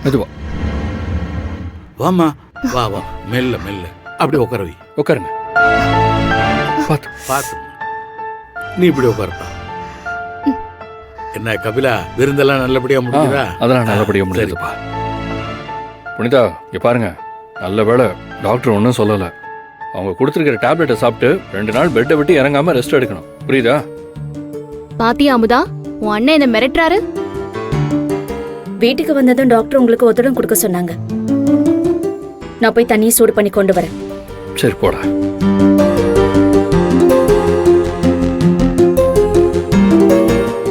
மெதுவா வாமா, வா வா, மெல்ல மெல்ல அப்படி உட்கார வை. உட்காருங்க. பார்த்து பார்த்து நீ இப்படி உட்காருப்பா. என்ன கபிலா, விருந்தெல்லாம் நல்லபடியா முடியுதா? அதெல்லாம் நல்லபடியா முடியுதுப்பா. புனிதா, இங்க பாருங்க, நல்ல வேளை டாக்டர் ஒன்றும் சொல்லலை. அவங்க கொடுத்துருக்கிற டேப்லெட்டை சாப்பிட்டு 2 நாள் பெட்டை விட்டு இறங்காம ரெஸ்ட் எடுக்கணும். புரியுதா? பாத்தியா அமுதா, உன் அண்ணன் என்ன மிரட்டுறாரு. வீட்டுக்கு வந்ததும் டாக்டர் உங்களுக்கு ஒத்தடம் கொடுக்க சொன்னாங்க. நான் போய் தண்ணியை சூடு பண்ணி கொண்டு வரேன். சரி போடா.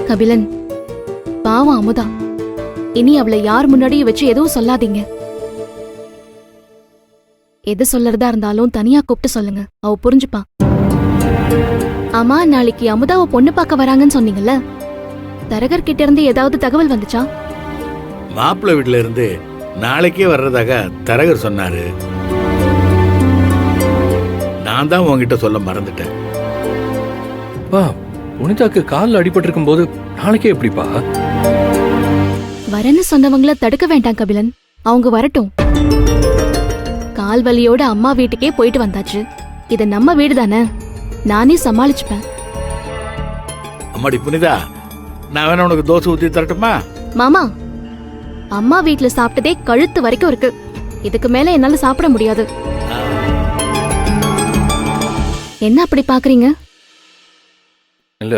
கபிலன், பாவம் அமுதா, இனி அவளை யார் முன்னாடியும் வச்சு எதுவும் சொல்லாதீங்க. எது சொல்லறதா இருந்தாலும் தனியா கூப்பிட்டு சொல்லுங்க, அவ புரிஞ்சுப்பா. ஆமா, நாளைக்கு அமுதாவை பொண்ணு பார்க்க வராங்கன்னு சொன்னீங்கல்ல, தரகர் கிட்ட இருந்து ஏதாவது தகவல் வந்துச்சா? மாப்பிள்ளை வீட்டுல இருந்து நாளைக்கே வர்றதாக தரகர் சொன்னாரு. நான் தான் உங்ககிட்ட சொல்ல மறந்துட்டேன். புனிதாக்கு காலில் அடிபட்டு இருக்கும் போது நாளைக்கே எப்படிப்பா? வரன்னு சொன்னவங்கள தடுக்க வேண்டாம் கபிலன், அவங்க வரட்டும். கால் வலியோட அம்மா வீட்டுக்கே போயிட்டு வந்தாச்சு. இது நம்ம வீடு தானே, நானே சமாளிச்சுப்பேன். அம்மாடி புனிதா, நான் வேணா உனக்கு தோசை ஊத்தி தரட்டுமா? மாமா, அம்மா வீட்டுல சாப்பிட்டதே கழுத்து வரைக்கும் இருக்கு. இதுக்கு மேல என்னால சாப்பிட முடியாது. என்ன அப்படி பாக்குறீங்க? இல்ல,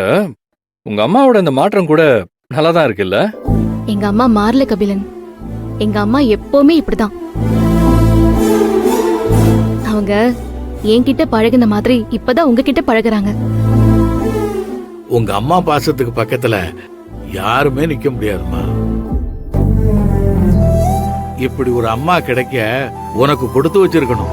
உங்க அம்மாவோட அந்த மாற்றம் கூட நல்லாதான் இருக்குல்ல? எங்க அம்மா மாறல கபிலன், எங்க அம்மா எப்பவுமே இப்படிதான். அவங்க என்கிட்ட பழகின மாதிரி இப்பதான் உங்ககிட்ட பழகுறாங்க. உங்க அம்மா பாசத்துக்கு பக்கத்துல யாருமே நிக்க முடியாதுமா. இப்படி ஒரு அம்மா கிடைக்க உனக்கு கொடுத்து வச்சிருக்கணும்.